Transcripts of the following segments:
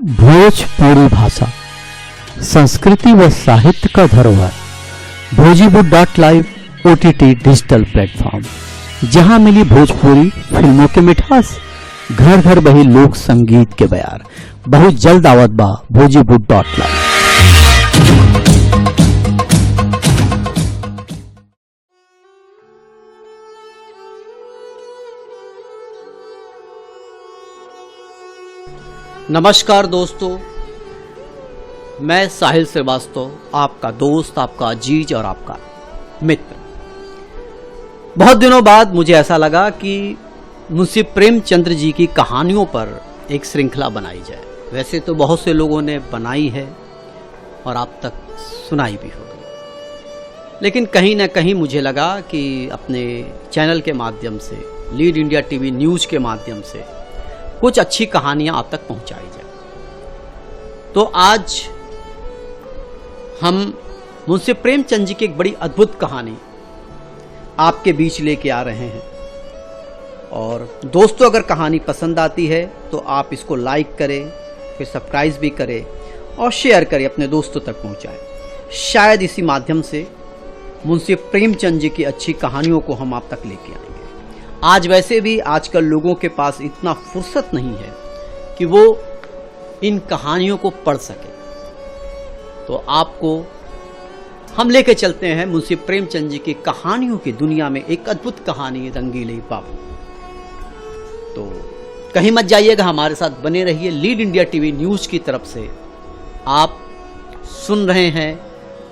भोजपुरी भाषा संस्कृति व साहित्य का धरोहर। भोजीवुड.live OTT डिजिटल प्लेटफॉर्म, जहां मिली भोजपुरी फिल्मों के मिठास, घर घर बही लोक संगीत के बयार। बहुत जल्द आवत बा भोजीवुड.live। नमस्कार दोस्तों, मैं साहिल श्रीवास्तव, आपका दोस्त, आपका अजीज और आपका मित्र। बहुत दिनों बाद मुझे ऐसा लगा कि मुंशी प्रेमचंद्र जी की कहानियों पर एक श्रृंखला बनाई जाए। वैसे तो बहुत से लोगों ने बनाई है और आप तक सुनाई भी होगी, लेकिन कहीं ना कहीं मुझे लगा कि अपने चैनल के माध्यम से, लीड इंडिया टीवी न्यूज़ के माध्यम से कुछ अच्छी कहानियां आप तक पहुंचाई जाए। तो आज हम मुंशी प्रेमचंद जी की एक बड़ी अद्भुत कहानी आपके बीच लेके आ रहे हैं। और दोस्तों, अगर कहानी पसंद आती है तो आप इसको लाइक करें, फिर सब्सक्राइब भी करें और शेयर करें, अपने दोस्तों तक पहुंचाएं। शायद इसी माध्यम से मुंशी प्रेमचंद जी की अच्छी कहानियों को हम आप तक लेके आएंगे। आज वैसे भी आजकल लोगों के पास इतना फुर्सत नहीं है कि वो इन कहानियों को पढ़ सके, तो आपको हम लेके चलते हैं मुंशी प्रेमचंद जी की कहानियों की दुनिया में। एक अद्भुत कहानी, रंगीले बाबू। तो कहीं मत जाइएगा, हमारे साथ बने रहिए। लीड इंडिया टीवी न्यूज़ की तरफ से आप सुन रहे हैं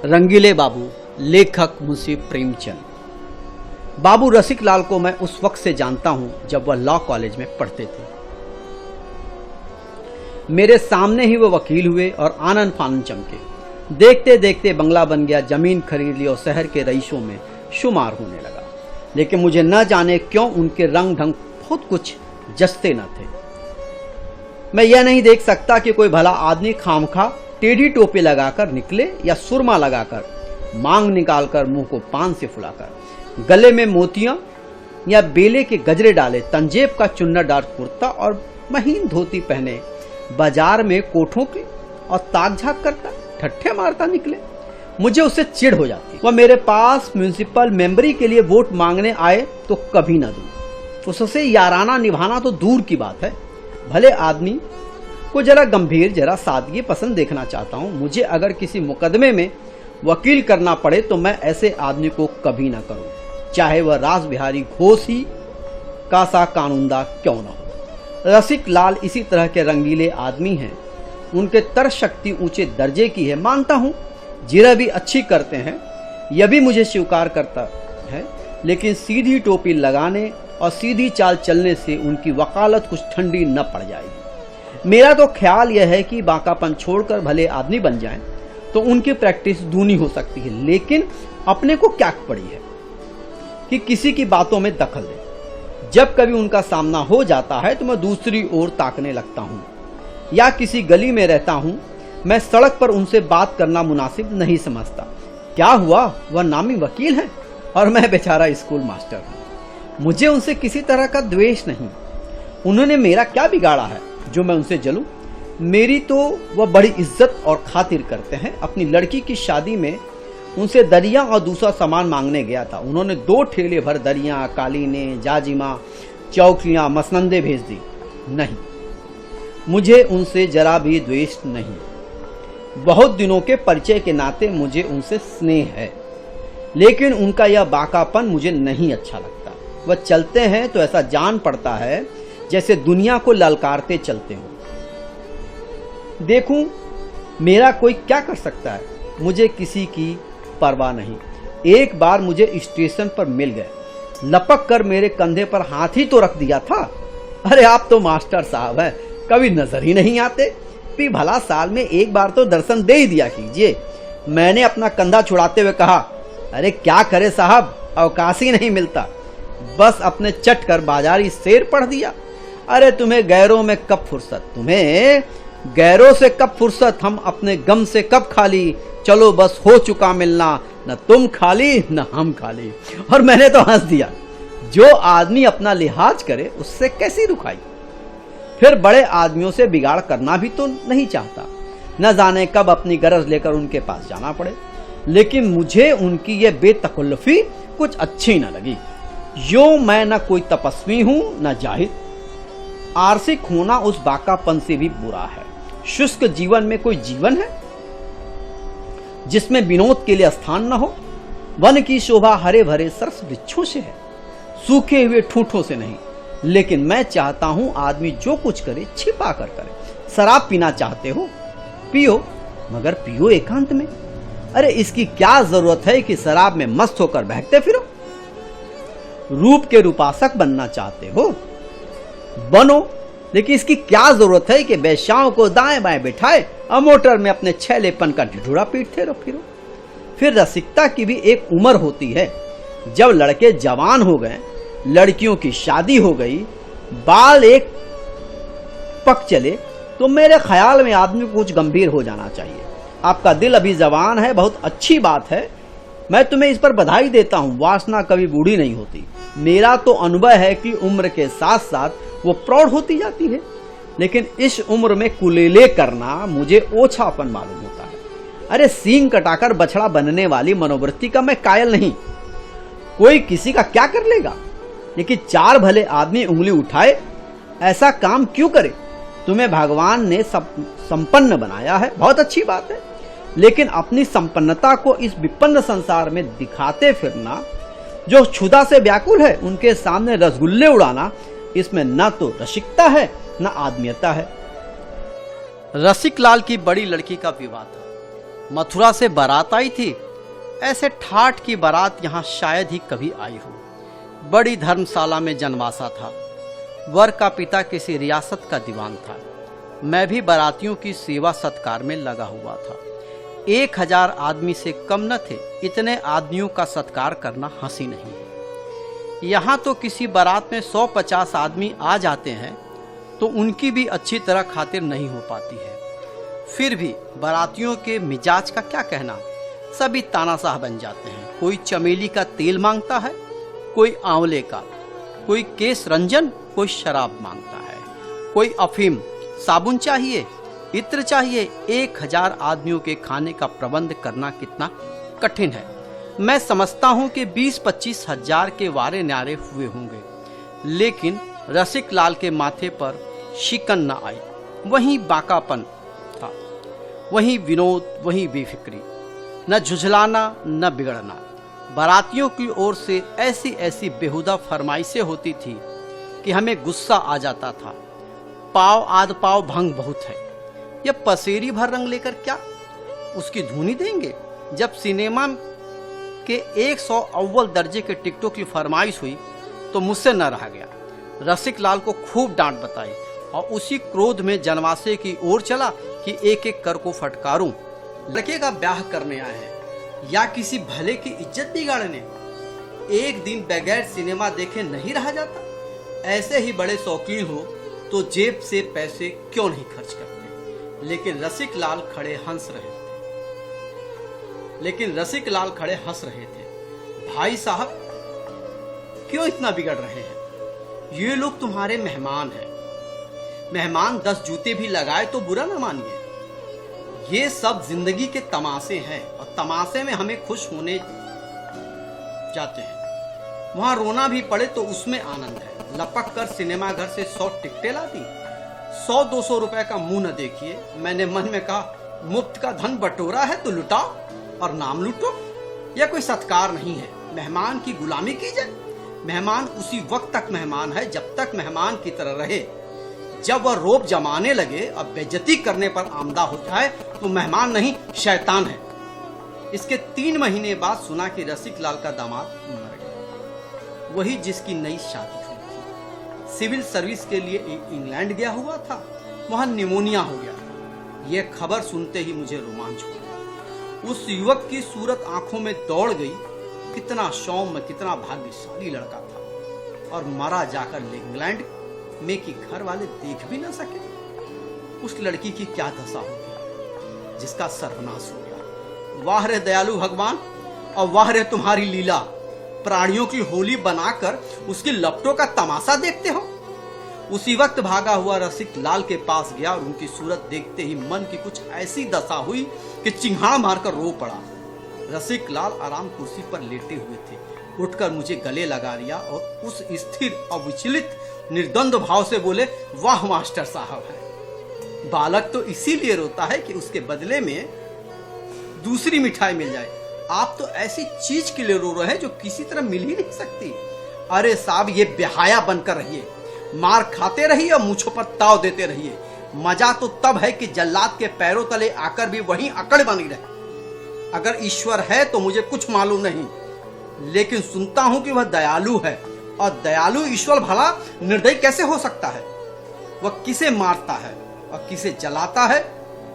रंगीले बाबू, लेखक मुंशी प्रेमचंद। बाबू रसिक लाल को मैं उस वक्त से जानता हूं जब वह लॉ कॉलेज में पढ़ते थे। मेरे सामने ही वो वकील हुए और आनंद फानंद चमके। देखते देखते बंगला बन गया, जमीन खरीद ली और शहर के रईसों में शुमार होने लगा। लेकिन मुझे न जाने क्यों उनके रंग ढंग बहुत कुछ जचते न थे। मैं यह नहीं देख सकता कि कोई भला आदमी खामखा टेढ़ी टोपी लगाकर निकले या सुरमा लगाकर, मांग निकालकर, मुंह को पान से फुलाकर, गले में मोतियां या बेले के गजरे डाले, तंजेब का चुन्नरदार कुर्ता और महीन धोती पहने, बाजार में कोठों के और ताक झाक करता, ठट्ठे मारता निकले। मुझे उससे चिढ़ हो जाती। वह मेरे पास म्युनिसिपल मेंबरी के लिए वोट मांगने आए तो कभी न दूं। उससे याराना निभाना तो दूर की बात है। भले आदमी को जरा गंभीर, जरा सादगी पसंद देखना चाहता हूं। मुझे अगर किसी मुकदमे में वकील करना पड़े तो मैं ऐसे आदमी को कभी ना करूं, चाहे वह रास बिहारी घोष ही का सा कानूनदा क्यों न हो। रसिक लाल इसी तरह के रंगीले आदमी हैं। उनके तर्क शक्ति ऊंचे दर्जे की है, मानता हूं। जिरह भी अच्छी करते हैं, यह भी मुझे स्वीकार करता है। लेकिन सीधी टोपी लगाने और सीधी चाल चलने से उनकी वकालत कुछ ठंडी न पड़ जाएगी। मेरा तो ख्याल यह है कि बाकापन छोड़कर भले आदमी बन जाएं तो उनकी प्रैक्टिस दूनी हो सकती है। लेकिन अपने को क्या पड़ी है कि किसी की बातों में दखल दे। जब कभी उनका सामना हो जाता है तो मैं दूसरी ओर ताकने लगता हूं, या किसी गली में रहता हूं। मैं सड़क पर उनसे बात करना मुनासिब नहीं समझता। क्या हुआ, वह नामी वकील हैं और मैं बेचारा स्कूल मास्टर हूं। मुझे उनसे किसी तरह का द्वेष नहीं। उन्होंने मेरा क्या बिगाड़ा है जो मैं उनसे जलूं। मेरी तो वह बड़ी इज्जत और खातिर करते हैं। अपनी लड़की की शादी में उनसे दरिया और दूसरा सामान मांगने गया था। उन्होंने 2 ठेले भर दरिया, कालीने, जाजिमा, चौकियां, मसनंदे भेज दी। नहीं, मुझे उनसे जरा भी द्वेष नहीं। बहुत दिनों के परिचय के नाते मुझे उनसे स्नेह है, लेकिन उनका यह बाकापन मुझे नहीं अच्छा लगता। वह चलते हैं तो ऐसा जान पड़ता है जैसे दुनिया को ललकारते चलते हों। देखूं मेरा कोई क्या कर सकता है, मुझे किसी की परवाह नहीं। एक बार मुझे स्टेशन पर मिल गए, लपक कर मेरे कंधे पर हाथ ही तो रख दिया था। अरे आप तो मास्टर साहब हैं, कभी नजर ही नहीं आते। भी भला साल में एक बार तो दर्शन दे ही दिया कीजिए। मैंने अपना कंधा छुड़ाते हुए कहा, अरे क्या करे साहब, अवकाश ही नहीं मिलता। बस अपने चट कर बाजारी शेर पढ़ दिया। अरे तुम्हें गैरों में कब फुर्सत, तुम्हें गैरों से कब फुर्सत, हम अपने गम से कब खाली। चलो बस हो चुका मिलना, न तुम खाली न हम खाली। और मैंने तो हंस दिया। जो आदमी अपना लिहाज करे उससे कैसी रुखाई। फिर बड़े आदमियों से बिगाड़ करना भी तो नहीं चाहता। न जाने कब अपनी गरज लेकर उनके पास जाना पड़े। लेकिन मुझे उनकी ये बेतकल्लुफी कुछ अच्छी न लगी। यूं मैं न कोई तपस्वी हूं न जाहिद। आरसिक होना उस बाकापन से भी बुरा है। शुष्क जीवन में कोई जीवन है जिसमें विनोद के लिए स्थान न हो। वन की शोभा हरे भरे सरस वृक्षों से है, सूखे हुए ठूठों से नहीं। लेकिन मैं चाहता हूं आदमी जो कुछ करे छिपा कर करे। शराब पीना चाहते हो पियो, मगर पियो एकांत में। अरे इसकी क्या जरूरत है कि शराब में मस्त होकर बहकते फिरो। रूप के रूपासक बनना चाहते हो बनो, लेकिन इसकी क्या जरूरत है कि बेश्याओं को दाएं बाएं बिठाए और मोटर में अपने छैलेपन का ढिढूरा पीटते रहो फिरो। फिर रसिकता की भी एक उम्र होती है। जब लड़के जवान हो गए, लड़कियों की शादी हो गई, बाल एक पक चले, तो मेरे ख्याल में आदमी को कुछ गंभीर हो जाना चाहिए। आपका दिल अभी जवान है, बहुत अच्छी बात है, मैं तुम्हें इस पर बधाई देता हूं। वासना कभी बूढ़ी नहीं होती। मेरा तो अनुभव है कि उम्र के साथ साथ वो प्रौढ़ होती जाती है। लेकिन इस उम्र में कुलेले करना मुझे ओछापन मालूम होता है। अरे सींग कटाकर बछड़ा बनने वाली मनोवृत्ति का मैं कायल नहीं। कोई किसी का क्या कर लेगा, लेकिन चार भले आदमी उंगली उठाए ऐसा काम क्यों करे। तुम्हें भगवान ने संपन्न बनाया है, बहुत अच्छी बात है, लेकिन अपनी संपन्नता को इस विपन्न संसार में दिखाते फिरना, जो क्षुधा से व्याकुल है उनके सामने रसगुल्ले उड़ाना, इसमें न तो रसिकता है न आदमियता है। रसिक लाल की बड़ी लड़की का विवाह था। मथुरा से बारात आई थी। ऐसे ठाठ की बारात यहाँ शायद ही कभी आई हो। बड़ी धर्मशाला में जनवासा था। वर का पिता किसी रियासत का दीवान था। मैं भी बारातियों की सेवा सत्कार में लगा हुआ था। 1000 आदमी से कम न थे। इतने आदमियों का सत्कार करना हंसी नहीं है। यहाँ तो किसी बारात में 150 आदमी आ जाते हैं तो उनकी भी अच्छी तरह खातिर नहीं हो पाती है। फिर भी बारातियों के मिजाज का क्या कहना, सभी तानाशाह बन जाते हैं। कोई चमेली का तेल मांगता है, कोई आंवले का, कोई केश रंजन, कोई शराब मांगता है, कोई अफीम, साबुन चाहिए, इत्र चाहिए। 1000 आदमियों के खाने का प्रबंध करना कितना कठिन है। मैं समझता हूं कि 20-25 हजार के वारे न्यारे हुए होंगे, लेकिन रसिक लाल के माथे पर शिकन न आई। वहीं बाकापन था, वहीं विनोद, वहीं बेफिक्री, न झुझलाना न बिगड़ना। बारातियों की ओर से ऐसी ऐसी बेहुदा फरमाइशें होती थी कि हमें गुस्सा आ जाता था। पाव आध पाव भंग बहुत है, यह पसेरी भर रंग लेकर क्या उसकी धुनी देंगे। जब सिनेमा के 100 अव्वल दर्जे के टिकटों की फरमाइश हुई तो मुझसे न रहा गया। रसिक लाल को खूब डांट बताई और उसी क्रोध में जनवासे की ओर चला कि एक एक कर को फटकारूं। लड़के का ब्याह करने आए हैं या किसी भले की इज्जत बिगाड़ने। एक दिन बगैर सिनेमा देखे नहीं रहा जाता। ऐसे ही बड़े शौकीन हो तो जेब से पैसे क्यों नहीं खर्च करते। लेकिन रसिक लाल खड़े हंस रहे थे। भाई साहब क्यों इतना बिगड़ रहे हैं? ये लोग तुम्हारे मेहमान हैं। मेहमान 10 जूते भी लगाए तो बुरा ना मानिए। ये सब जिंदगी के तमाशे हैं और तमाशे में हमें खुश होने जाते हैं। वहां रोना भी पड़े तो उसमें आनंद है। लपक कर सिनेमा घर से 100 टिकटें ला दी। 100-200 रुपए का मुंह न देखिए। मैंने मन में कहा, मुफ्त का धन बटोरा है तो लुटाओ और नाम लूटो। यह कोई सत्कार नहीं है। मेहमान की गुलामी की जाए। मेहमान उसी वक्त तक मेहमान है जब तक मेहमान की तरह रहे। जब वह रोब जमाने लगे और बेइज्जती करने पर आमदा हो जाए तो मेहमान नहीं शैतान है। इसके 3 महीने बाद सुना कि रसिक लाल का दामाद मर गया, वही जिसकी नई शादी हुई थी। सिविल सर्विस के लिए इंग्लैंड गया हुआ था, वहां निमोनिया हो गया। यह खबर सुनते ही मुझे रोमांच हुआ। उस युवक की सूरत आंखों में दौड़ गई। कितना सौम्य, कितना भाग्यशाली लड़का था, और मरा जाकर इंग्लैंड में कि घर वाले देख भी ना सके। उस लड़की की क्या दशा होगी जिसका सर्वनाश हो गया। वाह रे दयालु भगवान, और वाह रे तुम्हारी लीला। प्राणियों की होली बनाकर उसकी लपटों का तमाशा देखते हो। उसी वक्त भागा हुआ रसिक लाल के पास गया और उनकी सूरत देखते ही मन की कुछ ऐसी दशा हुई कि चिंगाड़ मारकर रो पड़ा। रसिक लाल आराम कुर्सी पर लेटे हुए थे। उठकर मुझे गले लगा लिया और उस स्थिर अविचलित निर्द्वंद्व भाव से बोले, वाह मास्टर साहब है। बालक तो इसीलिए रोता है कि उसके बदले में दूसरी मिठाई मिल जाए। आप तो ऐसी चीज के लिए रो रहे हैं जो किसी तरह मिल ही नहीं सकती। अरे साहब, ये बेहाया बनकर रहिए, मार खाते रहिए और मुझों पर ताव देते रहिए। मजा तो तब है कि जल्लाद के पैरों तले आकर भी वहीं अकड़ बनी रहे। अगर ईश्वर है तो मुझे कुछ मालूम नहीं, लेकिन सुनता हूं कि वह दयालु है, और दयालु ईश्वर भला निर्दयी कैसे हो सकता है? वह किसे मारता है और किसे जलाता है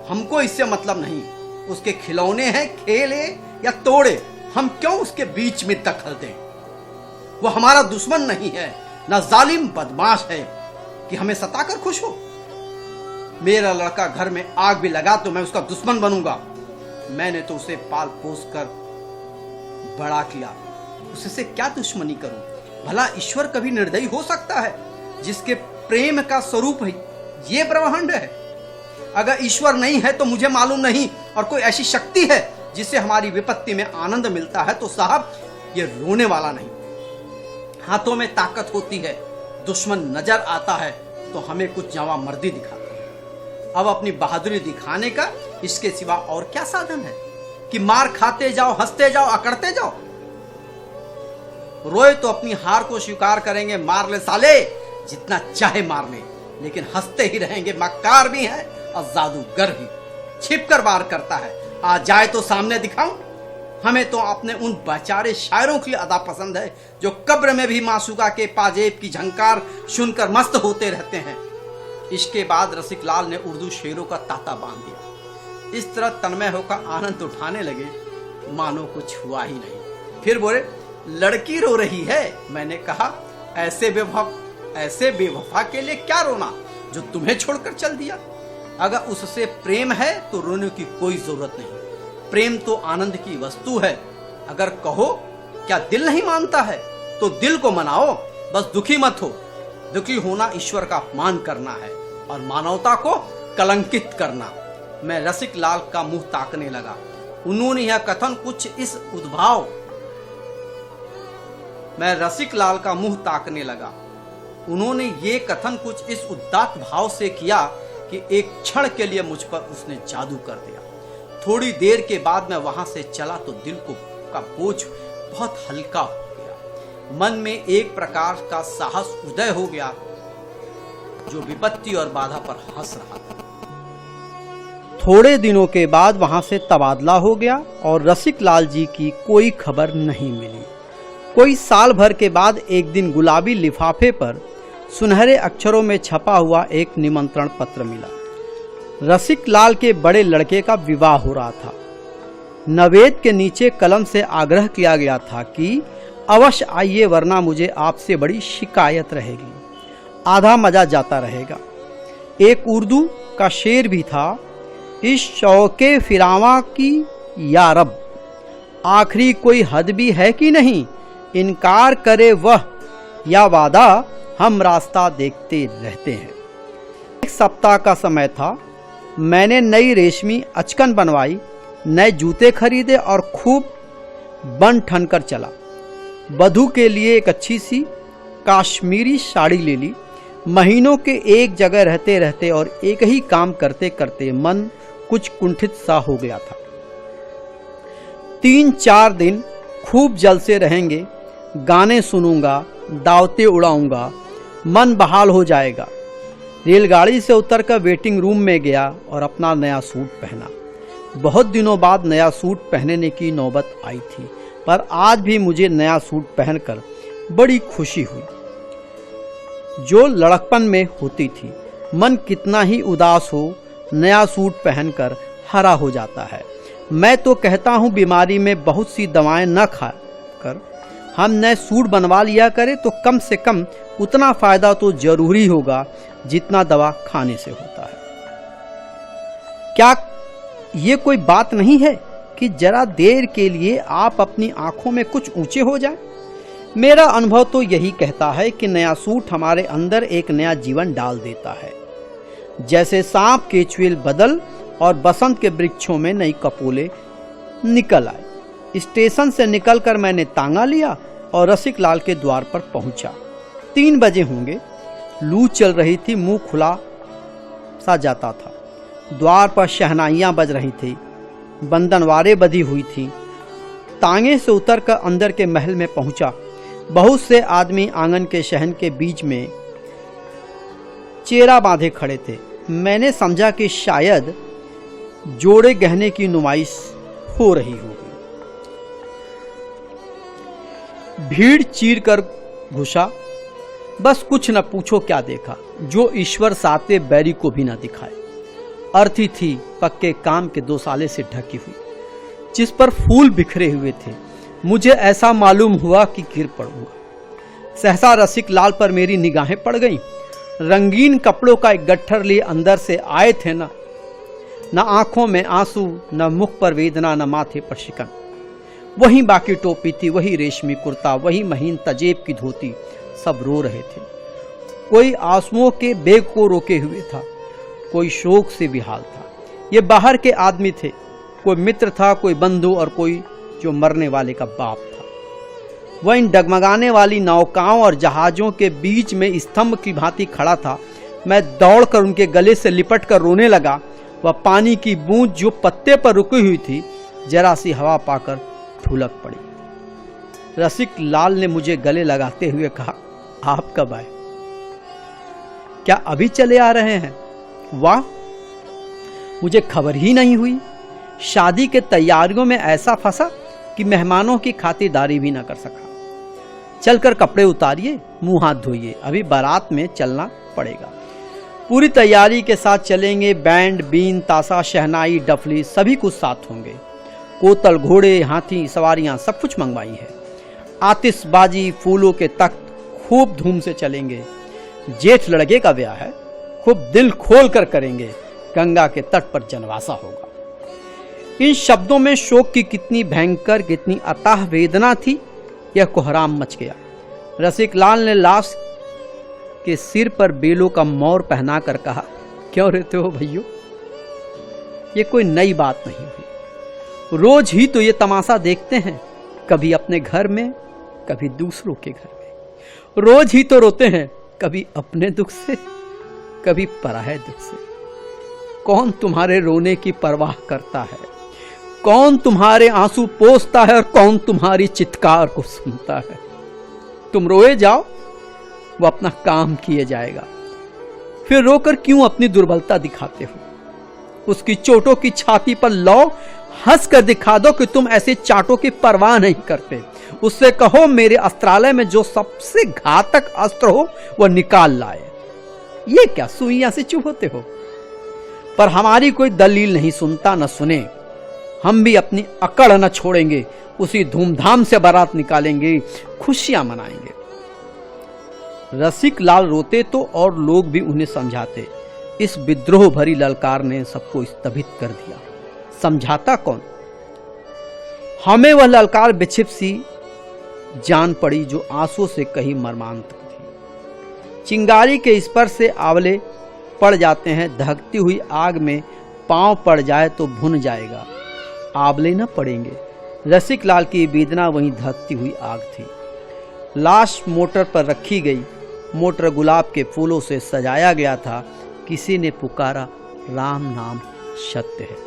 हमको इससे मतलब नहीं। उसके खिलौने हैं, खेले या तोड़े, हम क्यों उसके बीच में दखल दें? वह हमारा दुश्मन नहीं है, न जालिम बदमाश है कि हमें सताकर खुश हो। मेरा लड़का घर में आग भी लगा तो मैं उसका दुश्मन बनूंगा। मैंने तो उसे पाल पोस कर बड़ा किया, उससे क्या दुश्मनी करूं? भला ईश्वर कभी निर्दयी हो सकता है, जिसके प्रेम का स्वरूप है ये ब्रह्मांड है? अगर ईश्वर नहीं है तो मुझे मालूम नहीं, और कोई ऐसी शक्ति है जिससे हमारी विपत्ति में आनंद मिलता है, तो साहब ये रोने वाला नहीं। हाथों में ताकत होती है, दुश्मन नजर आता है तो हमें कुछ जवांमर्दी दिखाती है। अब अपनी बहादुरी दिखाने का इसके सिवा और क्या साधन है कि मार खाते जाओ, हंसते जाओ, अकड़ते जाओ? रोए तो अपनी हार को स्वीकार करेंगे, मार ले साले, जितना चाहे मार ले, लेकिन हंसते ही रहेंगे। मक्कार भी है और जादूगर भी, छिप कर वार करता है। आ जाए तो सामने दिखाऊं। हमें तो अपने उन बेचारे शायरों की अदा पसंद है जो कब्र में भी मासूका के पाजेब की झंकार सुनकर मस्त होते रहते हैं। इसके बाद रसिक लाल ने उर्दू शेरों का ताता बांध दिया। इस तरह तन्मय होकर आनंद उठाने लगे मानो कुछ हुआ ही नहीं। फिर बोले, लड़की रो रही है। मैंने कहा, ऐसे बेवफा के लिए क्या रोना जो तुम्हें छोड़कर चल दिया? अगर उससे प्रेम है तो रोने की कोई जरूरत नहीं। प्रेम तो आनंद की वस्तु है। अगर कहो क्या दिल नहीं मानता है तो दिल को मनाओ, बस दुखी मत हो। दुखी होना ईश्वर का अपमान करना है और मानवता को कलंकित करना। मैं रसिक लाल का मुंह ताकने लगा। उन्होंने यह कथन कुछ इस उद्भाव मैं रसिक लाल का मुंह ताकने लगा। उन्होंने ये कथन कुछ इस उदात्त भाव से किया कि एक क्षण के लिए मुझ पर उसने जादू कर दिया। थोड़ी देर के बाद मैं वहां से चला तो दिल का बोझ बहुत हल्का हो गया। मन में एक प्रकार का साहस उदय हो गया जो विपत्ति और बाधा पर हंस रहा था। थोड़े दिनों के बाद वहां से तबादला हो गया और रसिक लाल जी की कोई खबर नहीं मिली। कोई साल भर के बाद एक दिन गुलाबी लिफाफे पर सुनहरे अक्षरों में छपा हुआ एक निमंत्रण पत्र मिला। रसिक लाल के बड़े लड़के का विवाह हो रहा था। नवेद के नीचे कलम से आग्रह किया गया था कि अवश्य आइए, वरना मुझे आपसे बड़ी शिकायत रहेगी, आधा मजा जाता रहेगा। एक उर्दू का शेर भी था, इस शौके फिरावा की या रब, आखिरी कोई हद भी है कि नहीं, इनकार करे वह या वादा, हम रास्ता देखते रहते हैं। एक सप्ताह का समय था। मैंने नई रेशमी अचकन बनवाई, नए जूते खरीदे और खूब बन ठन कर चला। वधू के लिए एक अच्छी सी काश्मीरी साड़ी ले ली। महीनों के एक जगह रहते रहते और एक ही काम करते करते मन कुछ कुंठित सा हो गया था। 3-4 दिन खूब जलसे रहेंगे, गाने सुनूंगा, दावते उड़ाऊंगा, मन बहाल हो जाएगा। रेलगाड़ी से उतरकर वेटिंग रूम में गया और अपना नया सूट पहना। बहुत दिनों बाद नया सूट पहनने की नौबत आई थी, पर आज भी मुझे नया सूट पहनकर बड़ी खुशी हुई जो लड़कपन में होती थी। मन कितना ही उदास हो, नया सूट पहनकर हरा हो जाता है। मैं तो कहता हूँ बीमारी में बहुत सी दवाएं न खाकर हम नए सूट बनवा लिया करें तो कम से कम उतना फायदा तो जरूरी होगा जितना दवा खाने से होता है। क्या ये कोई बात नहीं है कि जरा देर के लिए आप अपनी आंखों में कुछ ऊंचे हो जाएं? मेरा अनुभव तो यही कहता है कि नया सूट हमारे अंदर एक नया जीवन डाल देता है। जैसे सांप केचुएल बदल और बसंत के वृक्षों में नई कपोले निकल आए। स्टेशन से निकलकर मैंने तांगा लिया और रसिक लाल के द्वार पर पहुंचा। 3 बजे होंगे। लू चल रही थी, मुंह खुला सा जाता था। द्वार पर शहनाइयां बज रही थी, बंदनवारें बधी हुई थी। तांगे से उतरकर अंदर के महल में पहुंचा। बहुत से आदमी आंगन के शहन के बीच में चेहरा बांधे खड़े थे। मैंने समझा कि शायद जोड़े गहने की नुमाइश हो रही होगी। भीड़ चीर कर घुसा। बस कुछ न पूछो क्या देखा, जो ईश्वर साते बैरी को भी न दिखाए। अर्थी थी पक्के काम के 2 साले से ढकी हुई, जिस पर फूल बिखरे हुए थे। मुझे ऐसा मालूम हुआ कि गिर पड़ूंगा। सहसा रसिक लाल पर मेरी निगाहें पड़ गईं। रंगीन कपड़ों का एक गट्ठर लिए अंदर से आए थे न आंखों में आंसू, न मुख पर वेदना, न माथे पर शिकन। वही बाकी टोपी थी, वही रेशमी कुर्ता, वही महीन तजेब की धोती। सब रो रहे थे। कोई आंसुओं के बेग को रोके हुए था, कोई शोक से बेहाल था। ये बाहर के आदमी थे, कोई मित्र था, कोई बंधु और कोई जो मरने वाले का बाप था। वह इन डगमगाने वाली नौकाओं और जहाजों के बीच में स्तंभ की भांति खड़ा था। मैं दौड़कर उनके गले से लिपट कर रोने लगा। वह पानी की बूंद जो पत्ते पर रुकी हुई थी, जरा सी हवा पाकर ठुलक पड़ी। रसिक लाल ने मुझे गले लगाते हुए कहा, आप कब आए? क्या अभी चले आ रहे हैं? वाह, मुझे खबर ही नहीं हुई। शादी के तैयारियों में ऐसा फंसा कि मेहमानों की खातिरदारी भी न कर सका। चलकर कपड़े उतारिए, मुंह हाथ धोइए, अभी बारात में चलना पड़ेगा। पूरी तैयारी के साथ चलेंगे। बैंड, बीन, ताशा, शहनाई, डफली सभी कुछ साथ होंगे। कोतल, घोड़े, हाथी, सवारियां सब कुछ मंगवाई है। आतिशबाजी, फूलों के तख्त खूब धूम से चलेंगे। जेठ लड़के का ब्याह है, खूब दिल खोल कर करेंगे। गंगा के तट पर जनवासा होगा। इन शब्दों में शोक की कितनी भयंकर, कितनी अथाह वेदना थी, यह कोहराम मच गया। रसिक लाल ने लाश के सिर पर बेलों का मोर पहनाकर कहा, क्यों रहते हो भैया? ये कोई नई बात नहीं हुई। रोज ही तो ये तमाशा देखते हैं, कभी अपने घर में, कभी दूसरों के घर में। रोज ही तो रोते हैं, कभी अपने दुख से, कभी पराये दुख से। कौन तुम्हारे रोने की परवाह करता है? कौन तुम्हारे आंसू पोंछता है और कौन तुम्हारी चित्कार को सुनता है? तुम रोए जाओ, वो अपना काम किए जाएगा। फिर रोकर क्यों अपनी दुर्बलता दिखाते हो? उसकी चोटों की छाती पर लौ हंस कर दिखा दो कि तुम ऐसे चाटों की परवाह नहीं करते। उससे कहो मेरे अस्त्रालय में जो सबसे घातक अस्त्र हो वह निकाल लाए। ये क्या सुइयां से चुप होते हो? पर हमारी कोई दलील नहीं सुनता, न सुने। हम भी अपनी अकड़ न छोड़ेंगे। उसी धूमधाम से बारात निकालेंगे, खुशियां मनाएंगे। रसिक लाल रोते तो और लोग भी उन्हें समझाते। इस विद्रोह भरी ललकार ने सबको स्तभित कर दिया। समझाता कौन? हमें वह ललकार विक्षिप्त सी जान पड़ी जो आंसू से कहीं मर्मांतक थी। चिंगारी के स्पर्श से आंवले पड़ जाते हैं। दहकती हुई आग में पांव पड़ जाए तो भुन जाएगा, आंवले न पड़ेंगे। रसिक लाल की वेदना वहीं दहकती हुई आग थी। लाश मोटर पर रखी गई। मोटर गुलाब के फूलों से सजाया गया था। किसी ने पुकारा, राम नाम सत्य है।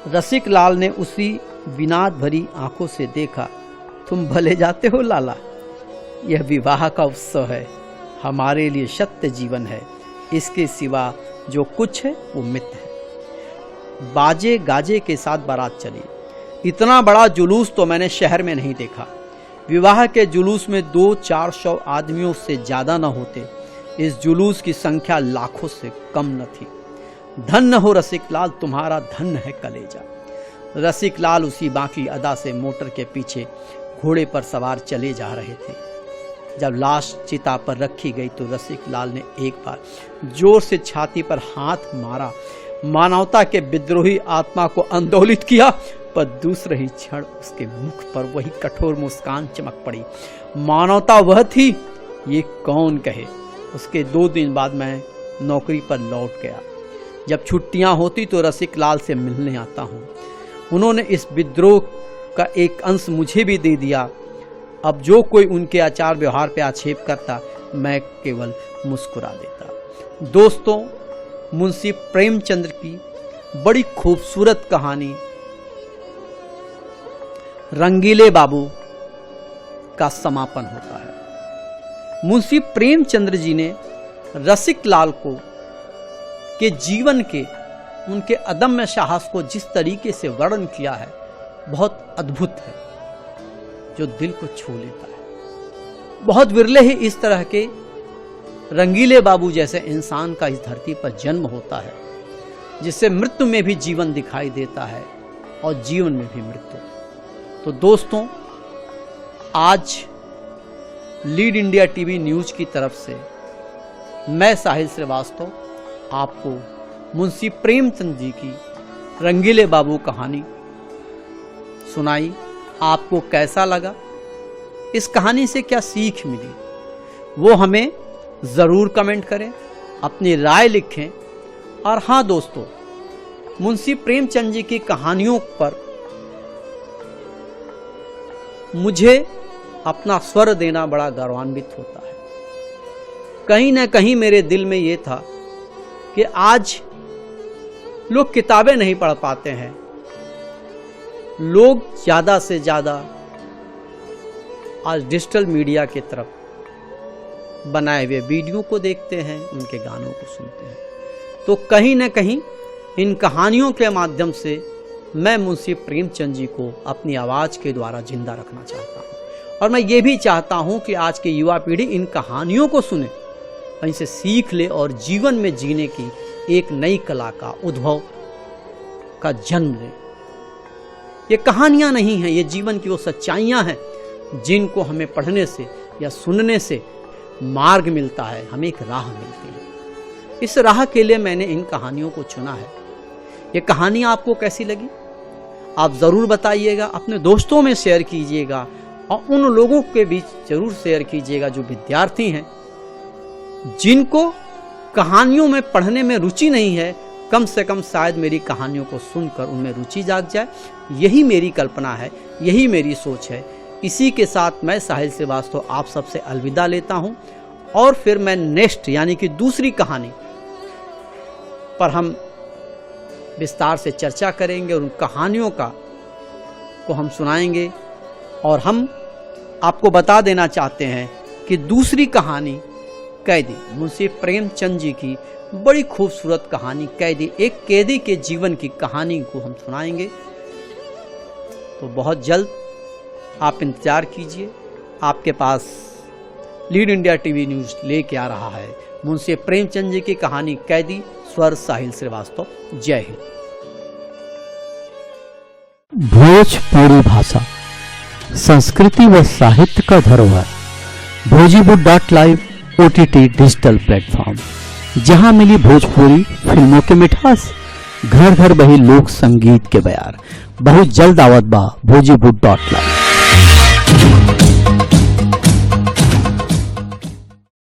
रसिक लाल ने उसी विनाद भरी आंखों से देखा, तुम भले जाते हो लाला, यह विवाह का उत्सव है, हमारे लिए सत्य जीवन है, इसके सिवा जो कुछ है वो मिथ्या है। बाजे गाजे के साथ बारात चली। इतना बड़ा जुलूस तो मैंने शहर में नहीं देखा। विवाह के जुलूस में 200-400 आदमियों से ज्यादा न होते। इस जुलूस की संख्या लाखों से कम न थी। धन्य हो रसिक लाल, तुम्हारा धन्य है कलेजा। रसिक लाल उसी बाकी अदा से मोटर के पीछे घोड़े पर सवार चले जा रहे थे। जब लाश चिता पर रखी गई तो रसिक लाल ने एक बार जोर से छाती पर हाथ मारा, मानवता के विद्रोही आत्मा को आंदोलित किया पर दूसरे ही क्षण उसके मुख पर वही कठोर मुस्कान चमक पड़ी। मानवता वह थी, ये कौन कहे। उसके 2 दिन बाद मैं नौकरी पर लौट गया। जब छुट्टियां होती तो रसिक लाल से मिलने आता हूँ। उन्होंने इस विद्रोह का एक अंश मुझे भी दे दिया। अब जो कोई उनके आचार व्यवहार पे आक्षेप करता, मैं केवल मुस्कुरा देता। दोस्तों, मुंशी प्रेमचंद्र की बड़ी खूबसूरत कहानी रंगीले बाबू का समापन होता है। मुंशी प्रेमचंद्र जी ने रसिक लाल को के जीवन के उनके अदम्य साहस को जिस तरीके से वर्णन किया है, बहुत अद्भुत है, जो दिल को छू लेता है। बहुत विरले ही इस तरह के रंगीले बाबू जैसे इंसान का इस धरती पर जन्म होता है, जिससे मृत्यु में भी जीवन दिखाई देता है और जीवन में भी मृत्यु। तो दोस्तों, आज लीड इंडिया टीवी न्यूज की तरफ से मैं साहिल श्रीवास्तव आपको मुंशी प्रेमचंद जी की रंगीले बाबू कहानी सुनाई। आपको कैसा लगा, इस कहानी से क्या सीख मिली, वो हमें ज़रूर कमेंट करें, अपनी राय लिखें। और हाँ दोस्तों, मुंशी प्रेमचंद जी की कहानियों पर मुझे अपना स्वर देना बड़ा गौरवान्वित होता है। कहीं ना कहीं मेरे दिल में ये था कि आज लोग किताबें नहीं पढ़ पाते हैं, लोग ज़्यादा से ज़्यादा आज डिजिटल मीडिया की तरफ बनाए हुए वीडियो को देखते हैं, उनके गानों को सुनते हैं। तो कहीं ना कहीं इन कहानियों के माध्यम से मैं मुंशी प्रेमचंद जी को अपनी आवाज़ के द्वारा जिंदा रखना चाहता हूँ। और मैं ये भी चाहता हूँ कि आज की युवा पीढ़ी इन कहानियों को सुने, इनसे सीख ले और जीवन में जीने की एक नई कला का उद्भव का जन्म ले। ये कहानियाँ नहीं हैं, ये जीवन की वो सच्चाइयाँ हैं जिनको हमें पढ़ने से या सुनने से मार्ग मिलता है, हमें एक राह मिलती है। इस राह के लिए मैंने इन कहानियों को चुना है। ये कहानी आपको कैसी लगी आप ज़रूर बताइएगा, अपने दोस्तों में शेयर कीजिएगा और उन लोगों के बीच ज़रूर शेयर कीजिएगा जो विद्यार्थी हैं, जिनको कहानियों में पढ़ने में रुचि नहीं है। कम से कम शायद मेरी कहानियों को सुनकर उनमें रुचि जाग जाए। यही मेरी कल्पना है, यही मेरी सोच है। इसी के साथ मैं साहिल श्रीवास्तव आप सबसे अलविदा लेता हूं और फिर मैं नेक्स्ट यानी कि दूसरी कहानी पर हम विस्तार से चर्चा करेंगे और उन कहानियों को हम सुनाएंगे। और हम आपको बता देना चाहते हैं कि दूसरी कहानी कैदी, मुंशी प्रेमचंद जी की बड़ी खूबसूरत कहानी कैदी, एक कैदी के जीवन की कहानी को हम सुनाएंगे। तो बहुत जल्द आप इंतजार कीजिए, आपके पास लीड इंडिया टीवी न्यूज लेके आ रहा है मुंशी प्रेमचंद जी की कहानी कैदी। स्वर साहिल श्रीवास्तव। जय हिंद। भोजपुरी भाषा, संस्कृति व साहित्य का धरोहर। भोजीबुड.live OTT डिजिटल प्लेटफॉर्म, जहां मिली भोजपुरी फिल्मों के मिठास, घर घर बही लोक संगीत के बयार। बहुत जल्द आवत बा भोजीबुड.live।